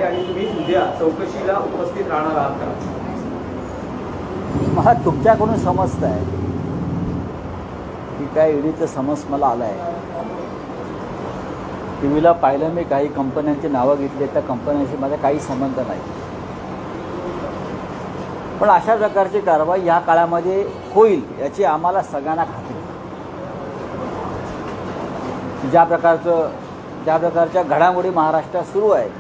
आहे आणि तुम्ही उद्या चौकशीला उपस्थित राहणार आहात का? मला तुमच्याकडून समजत आहे की काय ईडीचं समज मला आलं आहे. टीव्हीला पाहिलं मी काही कंपन्यांची नावं घेतली, त्या कंपन्यांशी माझा काही संबंध नाही. पण अशा प्रकारची कारवाई या काळामध्ये होईल याची आम्हाला सगळ्यांना खात्री. ज्या प्रकारच्या घडामोडी महाराष्ट्रात सुरू आहेत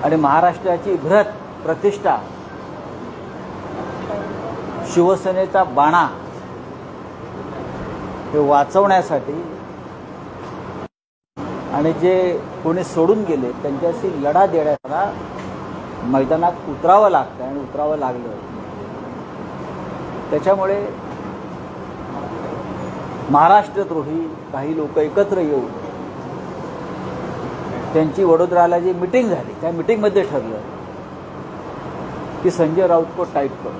आणि महाराष्ट्राची बृहत प्रतिष्ठा, शिवसेनेचा बाणा हे वाचवण्यासाठी आणि जे कोणी सोडून गेले त्यांच्याशी लढा देण्याला मैदानात उतरावं लागतं आणि उतरावं लागलं. त्याच्यामुळे महाराष्ट्रद्रोही काही लोक एकत्र येऊन त्यांची वडोदराला जी मिटिंग झाली त्या मिटिंगमध्ये ठरलं की संजय राऊत को टाईट करू.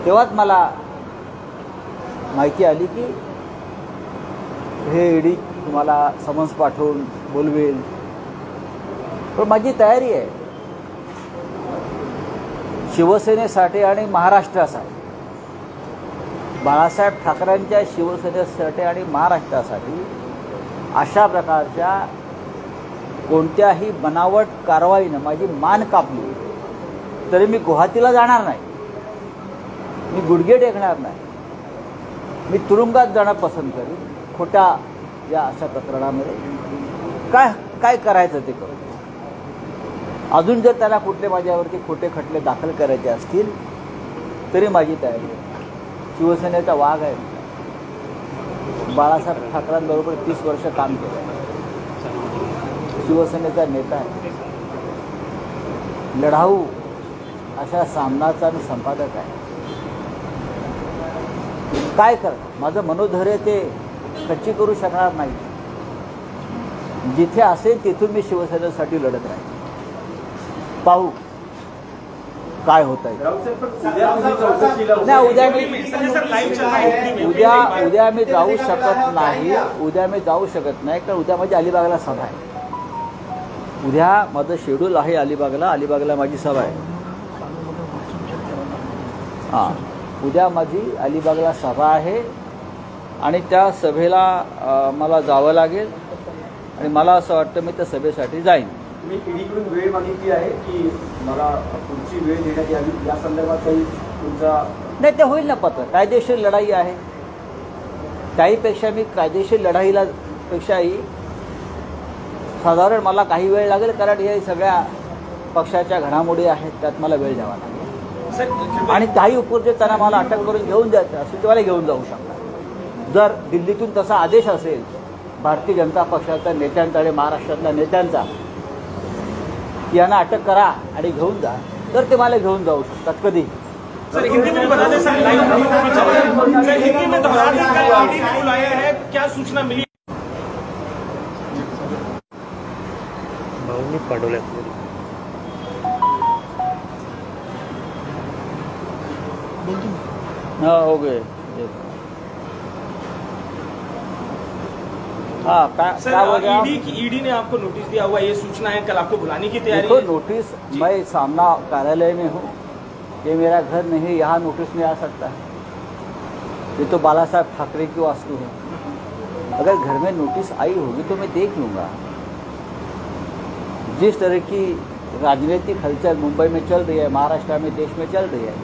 तेव्हाच मला माहिती आली की हे ईडी तुम्हाला समन्स पाठवून बोलवेल. पण माझी तयारी आहे शिवसेनेसाठी आणि महाराष्ट्रासाठी, बाळासाहेब ठाकरेंच्या शिवसेनेसाठी आणि महाराष्ट्रासाठी अशा प्रकारच्या कोणत्याही बनावट कारवाईनं माझी मान कापली तरी मी गुवाहाटीला जाणार नाही, मी गुडघे टेकणार नाही, मी तुरुंगात जाणं पसंत करीन. खोट्या या अशा प्रकरणामध्ये काय करायचं ते करू. अजून जर त्याला कुठले माझ्यावरती खोटे खटले दाखल करायचे असतील तरी माझी तयारी आहे. शिवसेनेचा वाघ आहे, बाळासाहेब ठाकरेंबरोबर 30 वर्ष काम केलं, शिवसेनेचा नेता आहे, लढाऊ अशा सामनाचा आणि संपादक आहे. काय करणार, माझं मनोधैर्य ते कच्ची करू शकणार नाही. जिथे असेल तिथून मी शिवसेनेसाठी लढत राहील. पाहू काय होत आहे. नाही, उद्या मी जाऊ शकत नाही. कारण उद्या माझी अलिबागला सभा आहे. उद्या माझं शेड्यूल आहे अलिबागला माझी सभा आहे. हां, उद्या माझी अलिबागला सभा आहे आणि त्या सभेला मला जावं लागेल आणि मला असं वाटतं मी त्या सभेसाठी जाईन. तुम्ही ईडीकडून वेळ मागितली आहे की मला पुढची वेळ देण्यात यावी, या संदर्भात काही तुमचा? नाही, ते होईल ना पत्र. कायदेशीर लढाई आहे, त्याहीपेक्षा मी कायदेशीर लढाईला पेक्षाही साधारण मला काही वेळ लागेल, कारण हे सगळ्या पक्षाच्या घडामोडी आहेत, त्यात मला वेळ द्यावा लागेल. आणि काही उपक्रम त्यांना मला अटक करून घेऊन जायचं असेल तर मला घेऊन जाऊ शकतात. जर दिल्लीतून तसा आदेश असेल भारतीय जनता पक्षाच्या नेत्यांचा आणि महाराष्ट्रातल्या नेत्यांचा की यांना अटक करा आणि घेऊन जा, तर ते मला घेऊन जाऊ शकतात कधी. सर, हिंदी में बता दें, सर हिंदी में दोहरा दें, ईडी ने बुलाया है, क्या सूचना मिली? भावनी पाडोले हो गए. हाँ, क्या ईडी ने आपको नोटिस दिया हुआ, ये सूचना है, कल आपको बुलाने की तैयारी है? देखो, नोटिस, मैं सामना कार्यालय में हूँ, ये मेरा घर नहीं, यहाँ नोटिस नहीं आ सकता है. ये तो बाला साहब ठाकरे की वास्तु है. अगर घर में नोटिस आई होगी तो मैं देख लूँगा. जिस तरह की राजनीतिक हलचल मुंबई में चल रही है, महाराष्ट्र में, देश में चल रही है,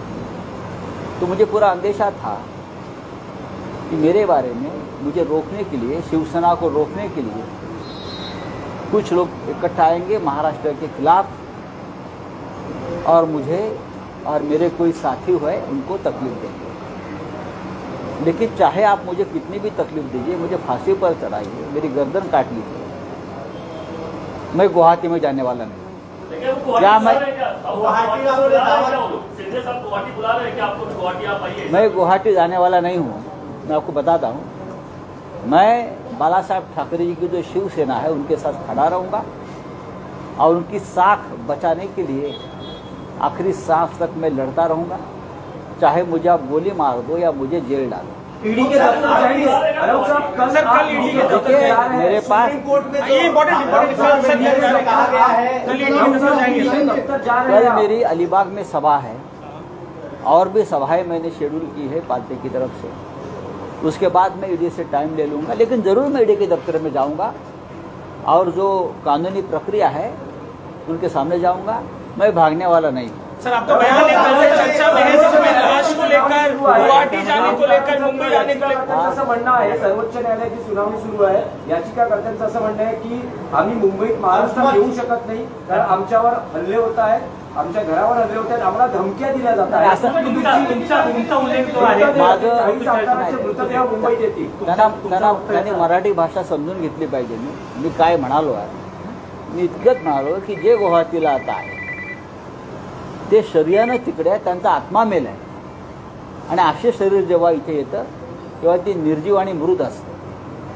तो मुझे पूरा अंदेशा था कि मेरे बारे में मुझे रोकने के लिए, शिवसेना को रोकने के लिए कुछ लोग इकट्ठा आएंगे महाराष्ट्र के खिलाफ और मुझे और मेरे कोई साथी हुए उनको तकलीफ देंगे. लेकिन चाहे आप मुझे कितनी भी तकलीफ दीजिए, मुझे फांसी पर चढ़ाइए, मेरी गर्दन काट लीजिए, मैं गुवाहाटी में जाने वाला नहीं. क्या मैं गुवाहाटी जाने वाला नहीं हूँ. मैं आपको बताता हूँ, मैं बाला साहब ठाकरे जी की जो शिवसेना है उनके साथ खड़ा रहूँगा और उनकी साख बचाने के लिए आखिरी सांस तक मैं लड़ता रहूँगा, चाहे मुझे आप गोली मार दो या मुझे जेल डालो. ईडी के दफ्तर जाएंगे। आरोप साहब सर, कल ईडी के दफ्तर देखिए, जा रहे हैं। मेरे पास सुप्रीम कोर्ट में ये इम्पोर्टेंट सर ये कहा गया है कल ईडी के दफ्तर जा रहे कल हैं। मेरी अलीबाग में सभा है और भी सभाएं मैंने शेड्यूल की है पार्टी की तरफ से। उसके बाद मैं ईडी से टाइम ले लूंगा, लेकिन जरूर मैं ईडी के दफ्तर में जाऊंगा और जो कानूनी प्रक्रिया है उनके सामने जाऊंगा। मैं भागने वाला नहीं हूं। सर, आपका बयान एक तरह से चर्चा में है जिसमें लाश को लेकर, गुवाहाटी जाने को लेकर, मुंबई जाने को लेकर असं म्हणणं आहे, सर्वोच्च न्यायालयाची सुनावणी सुरू आहे। याचिकाकर्त्यांचं असं म्हणणं आहे की आम्ही मुंबईत महाराष्ट्रात येऊ शकत नाही, कारण आमच्यावर हल्ले होत आहेत, आमच्या घरावर हल्ले होत आहेत, आम्हाला धमक्या दिल्या जात आहेत। तुमचा उल्लेख जो आहे काही आमदारांचे मृतदेह मुंबईत येतील। त्यांनी मराठी भाषा समजून घेतली पाहिजे। मी काय म्हणालो आहे, मी इतकंच म्हणालो की जे गुवाहाटीला आता आहे ते शरीरानं तिकडे आहे, त्यांचा आत्मा मेल आहे आणि असे शरीर जेव्हा इथे येतं तेव्हा ती निर्जीव आणि मृत असतं।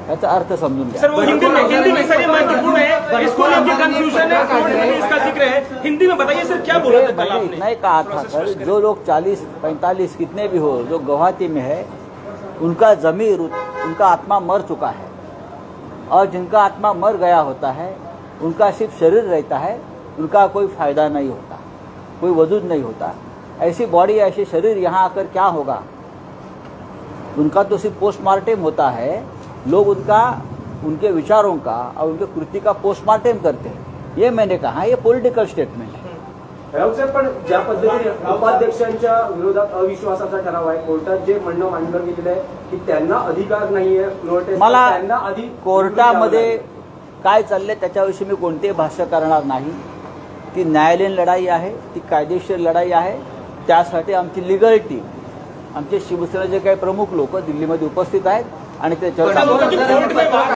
याचा अर्थ समजून घ्या। सर, वो हिंदी में सर ये महत्वपूर्ण है, इसको लेकर कंफ्यूजन है, कोर्ट में भी इसका जिक्र है। हिंदी में बताइए सर, क्या बोला था कल मैंने आपने? इतना ही कहा था कल, जो लोग 40-45 कितने भी हो, जो गुवाहाटी में है उनका जमीर, उनका आत्मा मर चुका है और जिनका आत्मा मर गया होता है उनका सिर्फ शरीर रहता है, उनका कोई फायदा नहीं होता, कोई वजूद नहीं होता। ऐसी बॉडी ऐसे शरीर यहाँ आकर क्या होगा? उनका तो सिर्फ पोस्टमार्टम होता है। लोग उनके विचारों का और उनके कृति का पोस्टमार्टम करते हैं। ये मैंने कहा, ये पॉलिटिकल स्टेटमेंट है। राऊत साहेब, पण ज्या पद्धतीने उपाध्यक्षांच्या विरोधात अविश्वासाचा ठराव आहे, कोर्टात जे म्हणणं मांडलं गेलेलं आहे की त्यांना अधिकार नाहीये फ्लोअर टेस्ट, मला त्यांना आधी कोर्टामध्ये काय चाललंय त्याच्याविषयी मी कोणतेही भाष्य करणार नाही। ती न्यायालयीन लढाई आहे, ती कायदेशीर लढाई आहे। त्यासाठी आमची लिगल टीम, आमचे शिवसेनेचे काही प्रमुख लोक दिल्लीमध्ये उपस्थित आहेत आणि त्याच्यावर